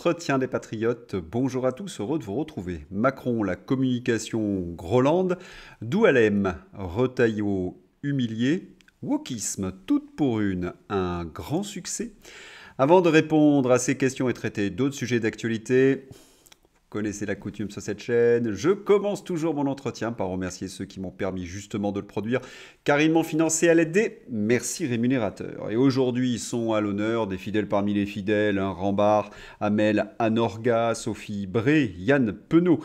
L'entretien des patriotes, bonjour à tous, heureux de vous retrouver. Macron, la communication Groland, Doualem, Retailleau, humilié, wokisme, toute pour une, un grand succès. Avant de répondre à ces questions et traiter d'autres sujets d'actualité, vous connaissez la coutume sur cette chaîne, je commence toujours mon entretien par remercier ceux qui m'ont permis justement de le produire, car ils m'ont financé à l'aide des merci rémunérateurs. Et aujourd'hui sont à l'honneur des fidèles parmi les fidèles, Rambard, Amel Anorga, Sophie Bré, Yann Penaud,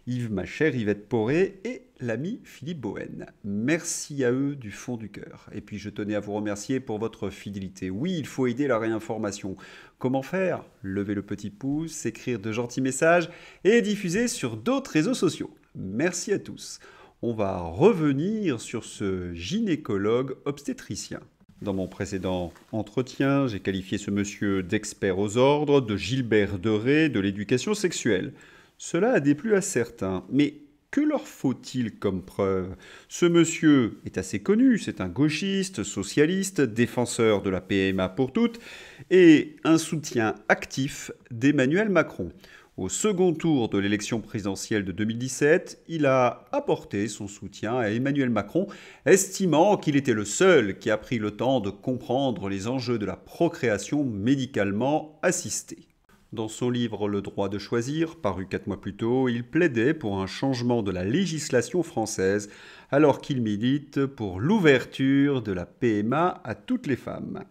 Yves ma chère Yvette Poré et l'ami Philippe Bohen. Merci à eux du fond du cœur. Et puis je tenais à vous remercier pour votre fidélité. Oui, il faut aider la réinformation. Comment faire? Lever le petit pouce, écrire de gentils messages et diffuser sur d'autres réseaux sociaux. Merci à tous. On va revenir sur ce gynécologue obstétricien. Dans mon précédent entretien, j'ai qualifié ce monsieur d'expert aux ordres, de Gilbert Deré, de l'éducation sexuelle. Cela a déplu à certains, mais que leur faut-il comme preuve? Ce monsieur est assez connu, c'est un gauchiste, socialiste, défenseur de la PMA pour toutes et un soutien actif d'Emmanuel Macron. Au second tour de l'élection présidentielle de 2017, il a apporté son soutien à Emmanuel Macron, estimant qu'il était le seul qui a pris le temps de comprendre les enjeux de la procréation médicalement assistée. Dans son livre Le droit de choisir, paru 4 mois plus tôt, il plaidait pour un changement de la législation française, alors qu'il milite pour l'ouverture de la PMA à toutes les femmes.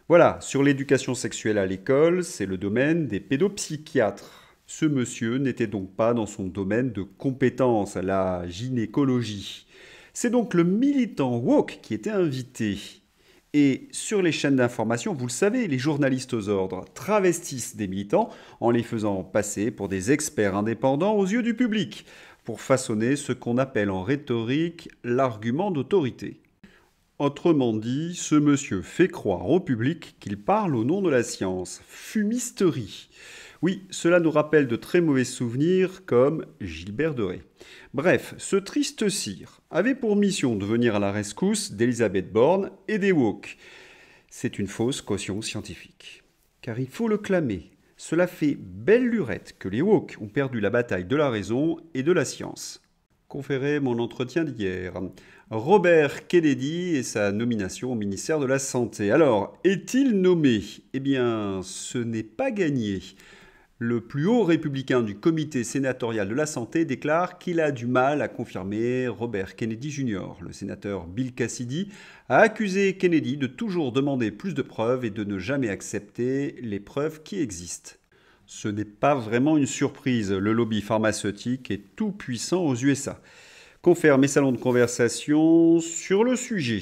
Voilà, sur l'éducation sexuelle à l'école, c'est le domaine des pédopsychiatres. Ce monsieur n'était donc pas dans son domaine de compétence, la gynécologie. C'est donc le militant woke qui était invité. Et sur les chaînes d'information, vous le savez, les journalistes aux ordres travestissent des militants en les faisant passer pour des experts indépendants aux yeux du public, pour façonner ce qu'on appelle en rhétorique l'argument d'autorité. Autrement dit, ce monsieur fait croire au public qu'il parle au nom de la science. Fumisterie. Oui, cela nous rappelle de très mauvais souvenirs comme Gilbert Deré. Bref, ce triste cire avait pour mission de venir à la rescousse d'Elisabeth Borne et des woke. C'est une fausse caution scientifique. Car il faut le clamer, cela fait belle lurette que les woke ont perdu la bataille de la raison et de la science. Conféré mon entretien d'hier. Robert Kennedy et sa nomination au ministère de la Santé. Alors, est-il nommé? Eh bien, ce n'est pas gagné. Le plus haut républicain du comité sénatorial de la santé déclare qu'il a du mal à confirmer Robert Kennedy Jr. Le sénateur Bill Cassidy a accusé Kennedy de toujours demander plus de preuves et de ne jamais accepter les preuves qui existent. Ce n'est pas vraiment une surprise, le lobby pharmaceutique est tout puissant aux USA. Confère mes salons de conversation sur le sujet.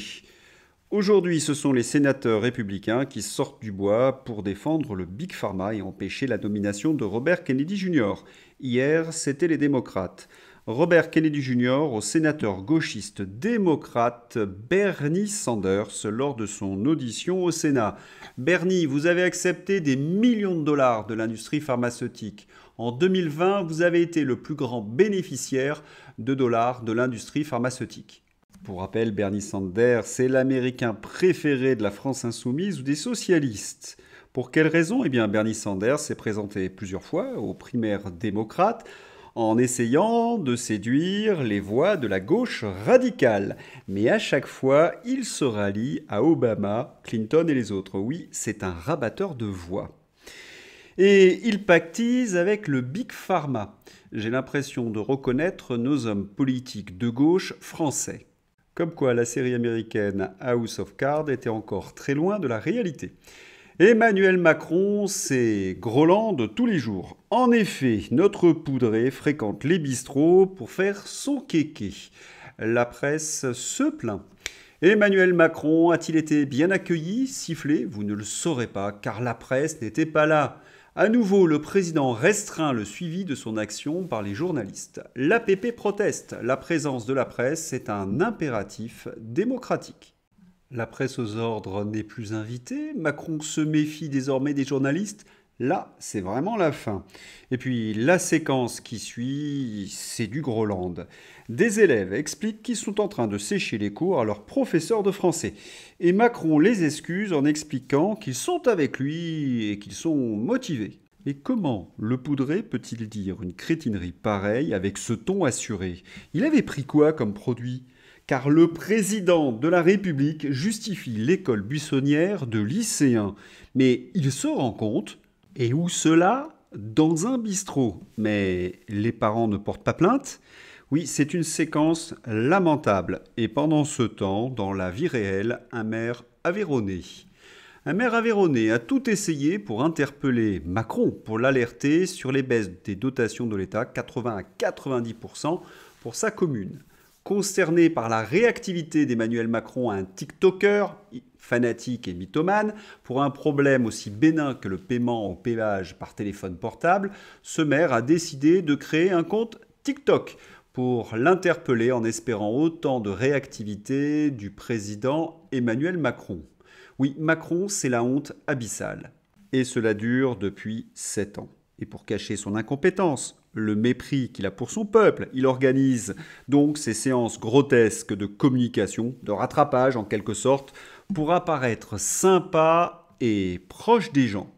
Aujourd'hui, ce sont les sénateurs républicains qui sortent du bois pour défendre le Big Pharma et empêcher la nomination de Robert Kennedy Jr. Hier, c'était les démocrates. Robert Kennedy Jr. au sénateur gauchiste démocrate Bernie Sanders lors de son audition au Sénat. Bernie, vous avez accepté des millions de dollars de l'industrie pharmaceutique. En 2020, vous avez été le plus grand bénéficiaire de dollars de l'industrie pharmaceutique. Pour rappel, Bernie Sanders, c'est l'Américain préféré de la France insoumise ou des socialistes. Pour quelle raison? Eh bien, Bernie Sanders s'est présenté plusieurs fois aux primaires démocrates en essayant de séduire les voix de la gauche radicale. Mais à chaque fois, il se rallie à Obama, Clinton et les autres. Oui, c'est un rabatteur de voix. Et il pactise avec le Big Pharma. J'ai l'impression de reconnaître nos hommes politiques de gauche français. Comme quoi la série américaine House of Cards était encore très loin de la réalité. Emmanuel Macron, c'est Groland tous les jours. En effet, notre poudré fréquente les bistrots pour faire son kéké. La presse se plaint. Emmanuel Macron a-t-il été bien accueilli, sifflé? Vous ne le saurez pas, car la presse n'était pas là. À nouveau, le président restreint le suivi de son action par les journalistes. L'APP proteste. La présence de la presse est un impératif démocratique. La presse aux ordres n'est plus invitée. Macron se méfie désormais des journalistes. Là, c'est vraiment la fin. Et puis, la séquence qui suit, c'est du Groland. Des élèves expliquent qu'ils sont en train de sécher les cours à leur professeur de français. Et Macron les excuse en expliquant qu'ils sont avec lui et qu'ils sont motivés. Et comment le Poudré peut-il dire une crétinerie pareille avec ce ton assuré? Il avait pris quoi comme produit? Car le président de la République justifie l'école buissonnière de lycéens. Mais il se rend compte, et où cela? Dans un bistrot. Mais les parents ne portent pas plainte? Oui, c'est une séquence lamentable. Et pendant ce temps, dans la vie réelle, un maire aveyronné. Un maire aveyronné a tout essayé pour interpeller Macron, pour l'alerter sur les baisses des dotations de l'État, 80 à 90% pour sa commune. Concerné par la réactivité d'Emmanuel Macron à un TikToker, fanatique et mythomane, pour un problème aussi bénin que le paiement au péage par téléphone portable, ce maire a décidé de créer un compte TikTok pour l'interpeller en espérant autant de réactivité du président Emmanuel Macron. Oui, Macron, c'est la honte abyssale. Et cela dure depuis 7 ans. Et pour cacher son incompétence, le mépris qu'il a pour son peuple, il organise donc ces séances grotesques de communication, de rattrapage en quelque sorte, pour apparaître sympa et proche des gens.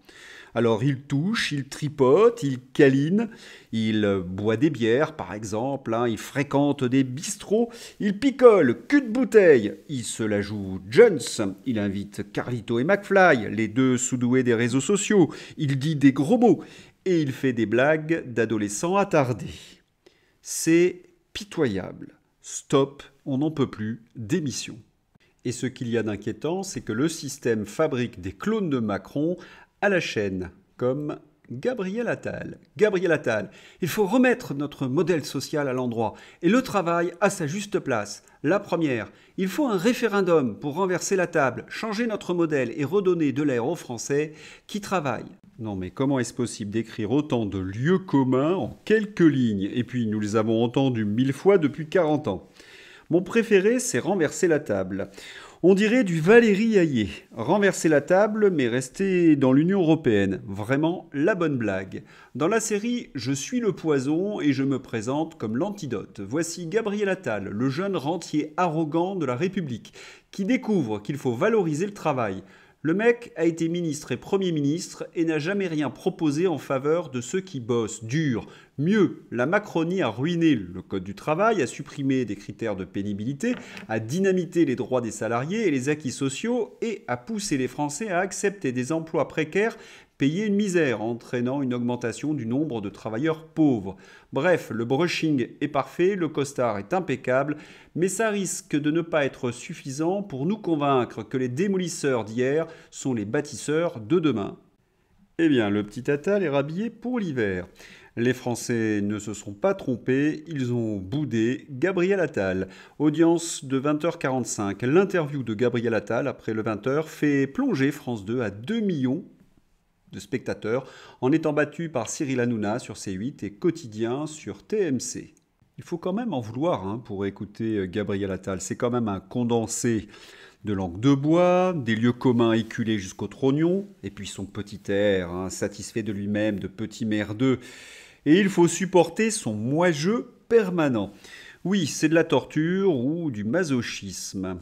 Alors il touche, il tripote, il câline, il boit des bières par exemple, il fréquente des bistrots, il picole, cul de bouteille, il se la joue Jones, il invite Carlito et McFly, les deux sous-doués des réseaux sociaux, il dit des gros mots et il fait des blagues d'adolescents attardés. C'est pitoyable. Stop, on n'en peut plus, démission. Et ce qu'il y a d'inquiétant, c'est que le système fabrique des clones de Macron à la chaîne, comme Gabriel Attal. Gabriel Attal, il faut remettre notre modèle social à l'endroit et le travail à sa juste place. La première, il faut un référendum pour renverser la table, changer notre modèle et redonner de l'air aux Français qui travaillent. Non mais comment est-ce possible d'écrire autant de lieux communs en quelques lignes? Et puis nous les avons entendus 1000 fois depuis 40 ans. Mon préféré, c'est renverser la table. On dirait du Valérie Hayé. Renverser la table, mais rester dans l'Union européenne. Vraiment la bonne blague. Dans la série Je suis le poison et je me présente comme l'antidote. Voici Gabriel Attal, le jeune rentier arrogant de la République, qui découvre qu'il faut valoriser le travail. Le mec a été ministre et Premier ministre et n'a jamais rien proposé en faveur de ceux qui bossent dur. Mieux, la Macronie a ruiné le code du travail, a supprimé des critères de pénibilité, a dynamité les droits des salariés et les acquis sociaux et a poussé les Français à accepter des emplois précaires payés une misère, entraînant une augmentation du nombre de travailleurs pauvres. Bref, le brushing est parfait, le costard est impeccable, mais ça risque de ne pas être suffisant pour nous convaincre que les démolisseurs d'hier sont les bâtisseurs de demain. Eh bien, le petit Attal est rhabillé pour l'hiver. Les Français ne se sont pas trompés, ils ont boudé Gabriel Attal. Audience de 20h45. L'interview de Gabriel Attal après le 20h fait plonger France 2 à 2 millions de spectateurs en étant battu par Cyril Hanouna sur C8 et Quotidien sur TMC. Il faut quand même en vouloir pour écouter Gabriel Attal. C'est quand même un condensé de langue de bois, des lieux communs éculés jusqu'au trognon, et puis son petit air, satisfait de lui-même, de petit merdeux. Et il faut supporter son moi-je permanent. Oui, c'est de la torture ou du masochisme.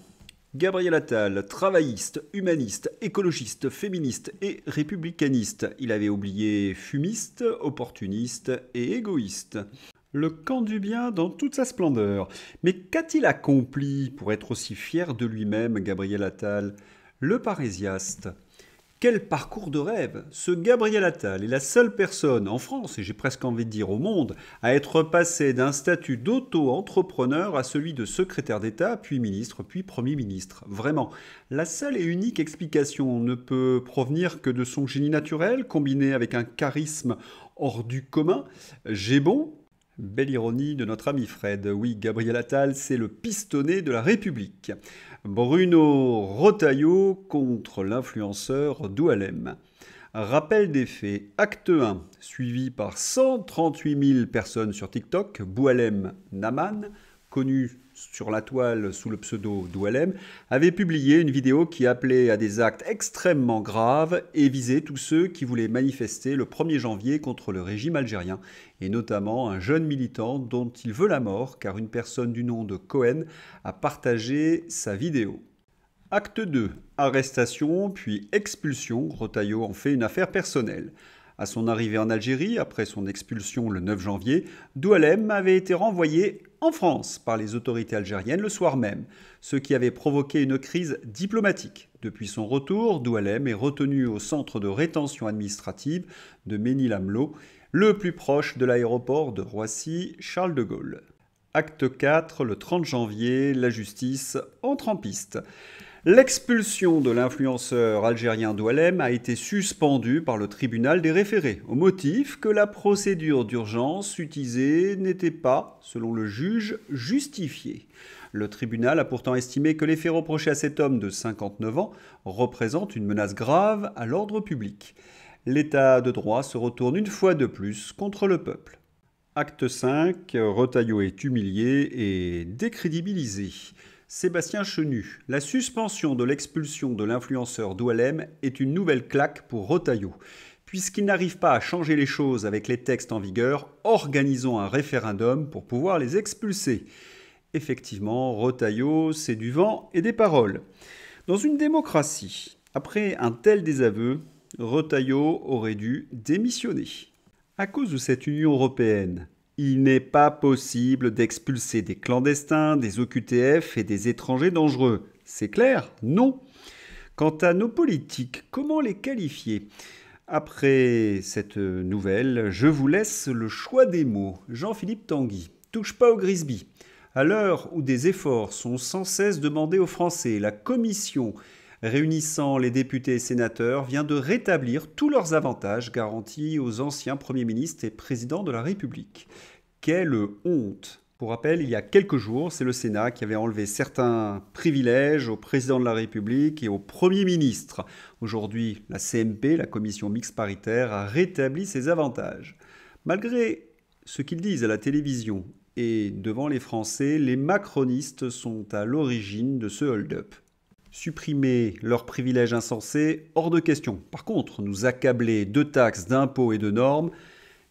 Gabriel Attal, travailliste, humaniste, écologiste, féministe et républicaniste. Il avait oublié fumiste, opportuniste et égoïste. Le camp du bien dans toute sa splendeur. Mais qu'a-t-il accompli pour être aussi fier de lui-même, Gabriel Attal? Le parésiaste. Quel parcours de rêve! Ce Gabriel Attal est la seule personne en France, et j'ai presque envie de dire au monde, à être passé d'un statut d'auto-entrepreneur à celui de secrétaire d'État, puis ministre, puis Premier ministre. Vraiment, la seule et unique explication ne peut provenir que de son génie naturel, combiné avec un charisme hors du commun. J'ai bon? Belle ironie de notre ami Fred. Oui, Gabriel Attal, c'est le pistonné de la République. Bruno Retailleau contre l'influenceur Doualem. Rappel des faits. Acte 1, suivi par 138 000 personnes sur TikTok. Boualem Naman, connu sur la toile sous le pseudo Doualem, avait publié une vidéo qui appelait à des actes extrêmement graves et visait tous ceux qui voulaient manifester le 1er janvier contre le régime algérien, et notamment un jeune militant dont il veut la mort car une personne du nom de Cohen a partagé sa vidéo. Acte 2, arrestation puis expulsion. Retailleau en fait une affaire personnelle. À son arrivée en Algérie, après son expulsion le 9 janvier, Doualem avait été renvoyé en France par les autorités algériennes le soir même, ce qui avait provoqué une crise diplomatique. Depuis son retour, Doualem est retenu au centre de rétention administrative de Ménil-Amelot, le plus proche de l'aéroport de Roissy-Charles de Gaulle. Acte 4, le 30 janvier, la justice entre en piste. L'expulsion de l'influenceur algérien Doualem a été suspendue par le tribunal des référés, au motif que la procédure d'urgence utilisée n'était pas, selon le juge, justifiée. Le tribunal a pourtant estimé que les faits reprochés à cet homme de 59 ans représentent une menace grave à l'ordre public. L'état de droit se retourne une fois de plus contre le peuple. Acte 5, Retailleau est humilié et décrédibilisé. Sébastien Chenu, la suspension de l'expulsion de l'influenceur Doualem est une nouvelle claque pour Retailleau. Puisqu'il n'arrive pas à changer les choses avec les textes en vigueur, organisons un référendum pour pouvoir les expulser. Effectivement, Retailleau, c'est du vent et des paroles. Dans une démocratie, après un tel désaveu, Retailleau aurait dû démissionner. À cause de cette Union européenne, il n'est pas possible d'expulser des clandestins, des OQTF et des étrangers dangereux. C'est clair? Non. Quant à nos politiques, comment les qualifier? Après cette nouvelle, je vous laisse le choix des mots. Jean-Philippe Tanguy, touche pas au Grisby. À l'heure où des efforts sont sans cesse demandés aux Français, la commission réunissant les députés et sénateurs vient de rétablir tous leurs avantages garantis aux anciens premiers ministres et présidents de la République. Quelle honte! Pour rappel, il y a quelques jours, c'est le Sénat qui avait enlevé certains privilèges au président de la République et au Premier ministre. Aujourd'hui, la CMP, la commission mixte paritaire, a rétabli ces avantages. Malgré ce qu'ils disent à la télévision et devant les Français, les macronistes sont à l'origine de ce hold-up. Supprimer leurs privilèges insensés, hors de question. Par contre, nous accabler de taxes, d'impôts et de normes,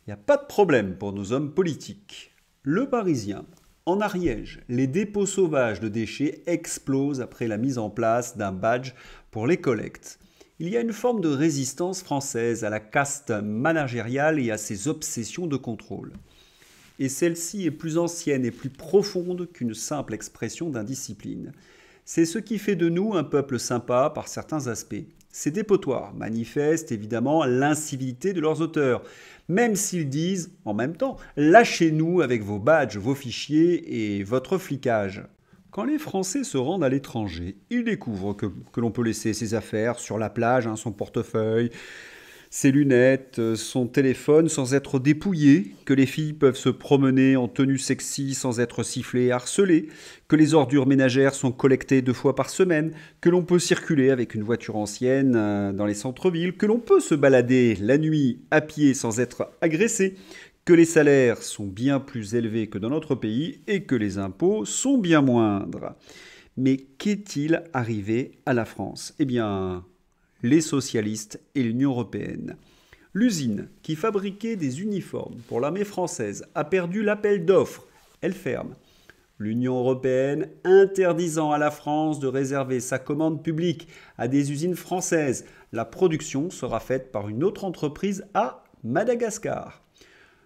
il n'y a pas de problème pour nos hommes politiques. Le Parisien. En Ariège, les dépôts sauvages de déchets explosent après la mise en place d'un badge pour les collectes. Il y a une forme de résistance française à la caste managériale et à ses obsessions de contrôle. Et celle-ci est plus ancienne et plus profonde qu'une simple expression d'indiscipline. C'est ce qui fait de nous un peuple sympa par certains aspects. Ces dépotoirs manifestent évidemment l'incivilité de leurs auteurs, même s'ils disent, en même temps, « Lâchez-nous avec vos badges, vos fichiers et votre flicage ». Quand les Français se rendent à l'étranger, ils découvrent que l'on peut laisser ses affaires sur la plage, son portefeuille, ses lunettes, son téléphone sans être dépouillé, que les filles peuvent se promener en tenue sexy sans être sifflées et harcelées, que les ordures ménagères sont collectées 2 fois par semaine, que l'on peut circuler avec une voiture ancienne dans les centres-villes, que l'on peut se balader la nuit à pied sans être agressé, que les salaires sont bien plus élevés que dans notre pays et que les impôts sont bien moindres. Mais qu'est-il arrivé à la France? Eh bien, les socialistes et l'Union européenne. L'usine qui fabriquait des uniformes pour l'armée française a perdu l'appel d'offres. Elle ferme. L'Union européenne interdisant à la France de réserver sa commande publique à des usines françaises. La production sera faite par une autre entreprise à Madagascar.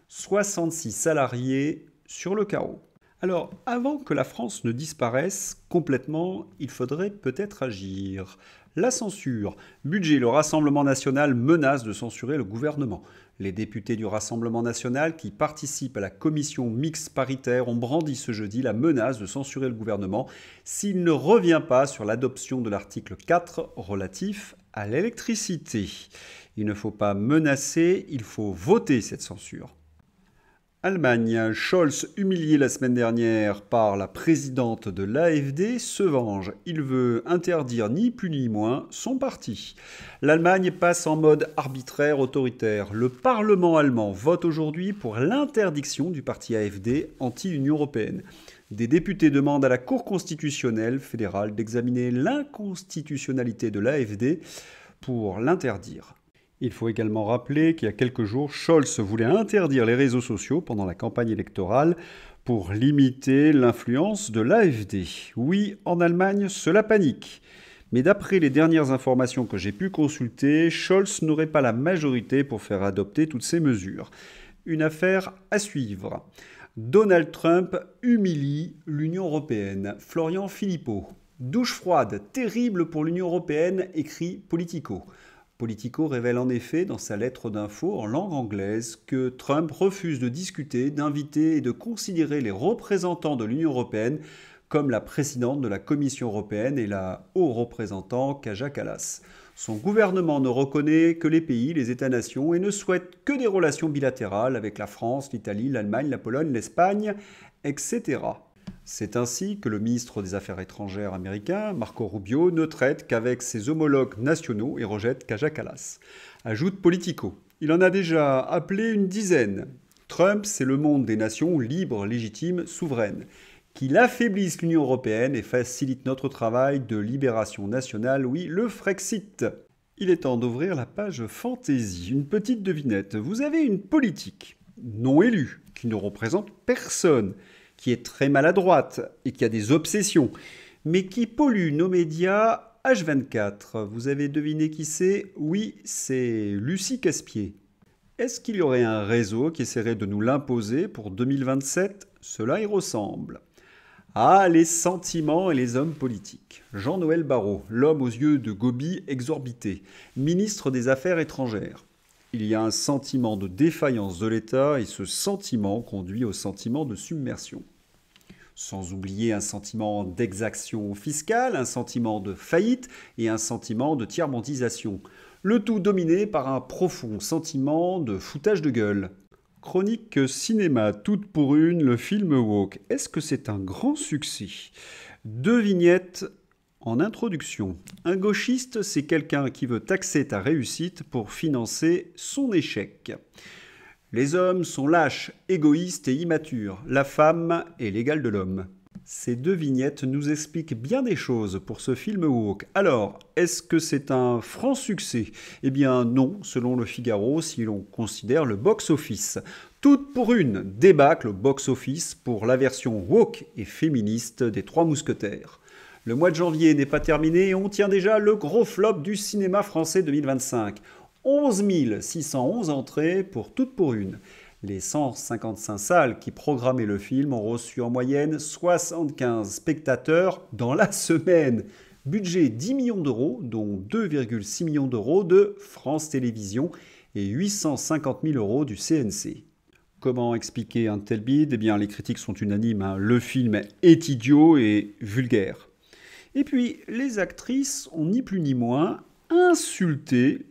66 salariés sur le carreau. Alors, avant que la France ne disparaisse complètement, il faudrait peut-être agir. La censure. Budget, le Rassemblement national menace de censurer le gouvernement. Les députés du Rassemblement national qui participent à la commission mixte paritaire ont brandi ce jeudi la menace de censurer le gouvernement s'il ne revient pas sur l'adoption de l'article 4 relatif à l'électricité. Il ne faut pas menacer, il faut voter cette censure. Allemagne, Scholz, humilié la semaine dernière par la présidente de l'AfD, se venge. Il veut interdire ni plus ni moins son parti. L'Allemagne passe en mode arbitraire autoritaire. Le Parlement allemand vote aujourd'hui pour l'interdiction du parti AfD anti-Union européenne. Des députés demandent à la Cour constitutionnelle fédérale d'examiner l'inconstitutionnalité de l'AfD pour l'interdire. Il faut également rappeler qu'il y a quelques jours, Scholz voulait interdire les réseaux sociaux pendant la campagne électorale pour limiter l'influence de l'AfD. Oui, en Allemagne, cela panique. Mais d'après les dernières informations que j'ai pu consulter, Scholz n'aurait pas la majorité pour faire adopter toutes ces mesures. Une affaire à suivre. Donald Trump humilie l'Union européenne. Florian Philippot. Douche froide, terrible pour l'Union européenne, écrit Politico. Politico révèle en effet dans sa lettre d'info en langue anglaise que Trump refuse de discuter, d'inviter et de considérer les représentants de l'Union européenne comme la présidente de la Commission européenne et la haut représentant Kaja Kallas. Son gouvernement ne reconnaît que les pays, les États-nations, et ne souhaite que des relations bilatérales avec la France, l'Italie, l'Allemagne, la Pologne, l'Espagne, etc. C'est ainsi que le ministre des Affaires étrangères américain, Marco Rubio, ne traite qu'avec ses homologues nationaux et rejette Kaja Kallas. Ajoute Politico. Il en a déjà appelé une dizaine. Trump, c'est le monde des nations libres, légitimes, souveraines. Qu'il affaiblisse l'Union européenne et facilite notre travail de libération nationale, oui, le Frexit. Il est temps d'ouvrir la page fantaisie. Une petite devinette. Vous avez une politique non élue, qui ne représente personne, qui est très maladroite et qui a des obsessions, mais qui pollue nos médias H24. Vous avez deviné qui c'est? Oui, c'est Lucie Caspier. Est-ce qu'il y aurait un réseau qui essaierait de nous l'imposer pour 2027? Cela y ressemble. Ah, les sentiments et les hommes politiques. Jean-Noël Barrot, l'homme aux yeux de Gobi exorbités, ministre des Affaires étrangères. Il y a un sentiment de défaillance de l'État et ce sentiment conduit au sentiment de submersion. Sans oublier un sentiment d'exaction fiscale, un sentiment de faillite et un sentiment de tiers-mondisation. Le tout dominé par un profond sentiment de foutage de gueule. Chronique cinéma, toute pour une, le film woke. Est-ce que c'est un grand succès? 2 vignettes en introduction. Un gauchiste, c'est quelqu'un qui veut taxer ta réussite pour financer son échec. Les hommes sont lâches, égoïstes et immatures. La femme est l'égale de l'homme. Ces 2 vignettes nous expliquent bien des choses pour ce film woke. Alors, est-ce que c'est un franc succès? Eh bien non, selon le Figaro, si l'on considère le box-office. Toute pour une, débâcle au box-office pour la version woke et féministe des Trois Mousquetaires. Le mois de janvier n'est pas terminé et on tient déjà le gros flop du cinéma français 2025. 11 611 entrées pour Toute pour une. Les 155 salles qui programmaient le film ont reçu en moyenne 75 spectateurs dans la semaine. Budget 10 millions d'euros, dont 2,6 millions d'euros de France Télévisions et 850 000 euros du CNC. Comment expliquer un tel bide? Eh bien, les critiques sont unanimes. Le film est idiot et vulgaire. Et puis, les actrices ont ni plus ni moins insulté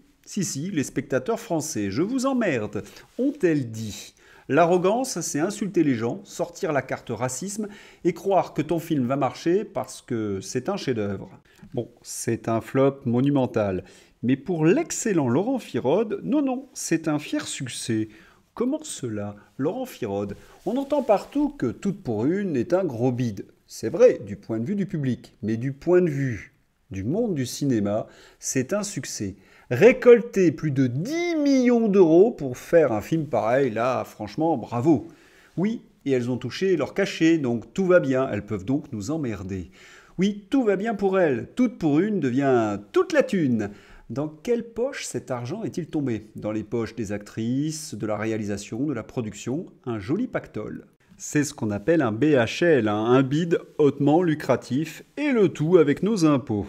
les spectateurs français. Je vous emmerde, ont-elles dit? L'arrogance, c'est insulter les gens, sortir la carte racisme et croire que ton film va marcher parce que c'est un chef-d'œuvre. Bon, c'est un flop monumental. Mais pour l'excellent Laurent Firode, non, c'est un fier succès. Comment cela, Laurent Firode? On entend partout que Toute pour une est un gros bide. C'est vrai, du point de vue du public, mais du point de vue du monde du cinéma, c'est un succès. Récolter plus de 10 millions d'euros pour faire un film pareil, là, franchement, bravo. Oui, et elles ont touché leur cachet, donc tout va bien, elles peuvent donc nous emmerder. Oui, tout va bien pour elles, Toute pour une devient toute la thune. Dans quelle poche cet argent est-il tombé? Dans les poches des actrices, de la réalisation, de la production, un joli pactole. C'est ce qu'on appelle un BHL, un bid hautement lucratif, et le tout avec nos impôts.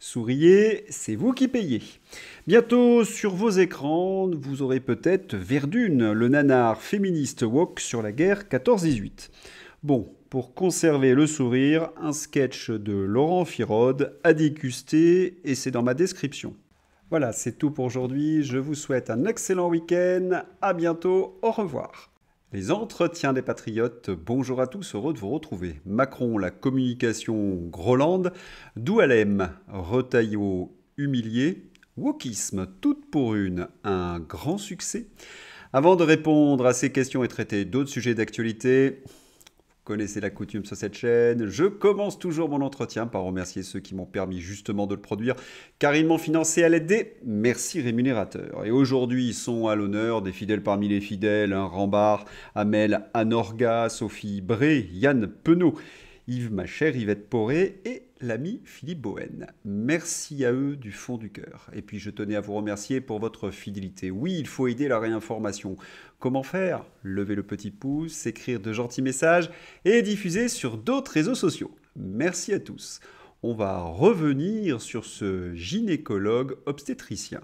Souriez, c'est vous qui payez. Bientôt sur vos écrans, vous aurez peut-être Verdun, le nanar féministe woke sur la guerre 14-18. Bon, pour conserver le sourire, un sketch de Laurent Firode à déguster et c'est dans ma description. Voilà, c'est tout pour aujourd'hui. Je vous souhaite un excellent week-end. À bientôt. Au revoir. Les entretiens des patriotes, bonjour à tous, heureux de vous retrouver. Macron, la communication Groland, Doualem, Retailleau, humilié, wokisme, toute pour une, un grand succès. Avant de répondre à ces questions et traiter d'autres sujets d'actualité, vous connaissez la coutume sur cette chaîne, je commence toujours mon entretien par remercier ceux qui m'ont permis justement de le produire, car ils m'ont financé à l'aide des merci rémunérateurs. Et aujourd'hui, ils sont à l'honneur des fidèles parmi les fidèles, Rambard, Amel Anorga, Sophie Bré, Yann Penaud, Yves Macher, Yvette Poré et l'ami Philippe Bohen. Merci à eux du fond du cœur. Et puis je tenais à vous remercier pour votre fidélité. Oui, il faut aider la réinformation. Comment faire? Lever le petit pouce, écrire de gentils messages et diffuser sur d'autres réseaux sociaux. Merci à tous. On va revenir sur ce gynécologue obstétricien.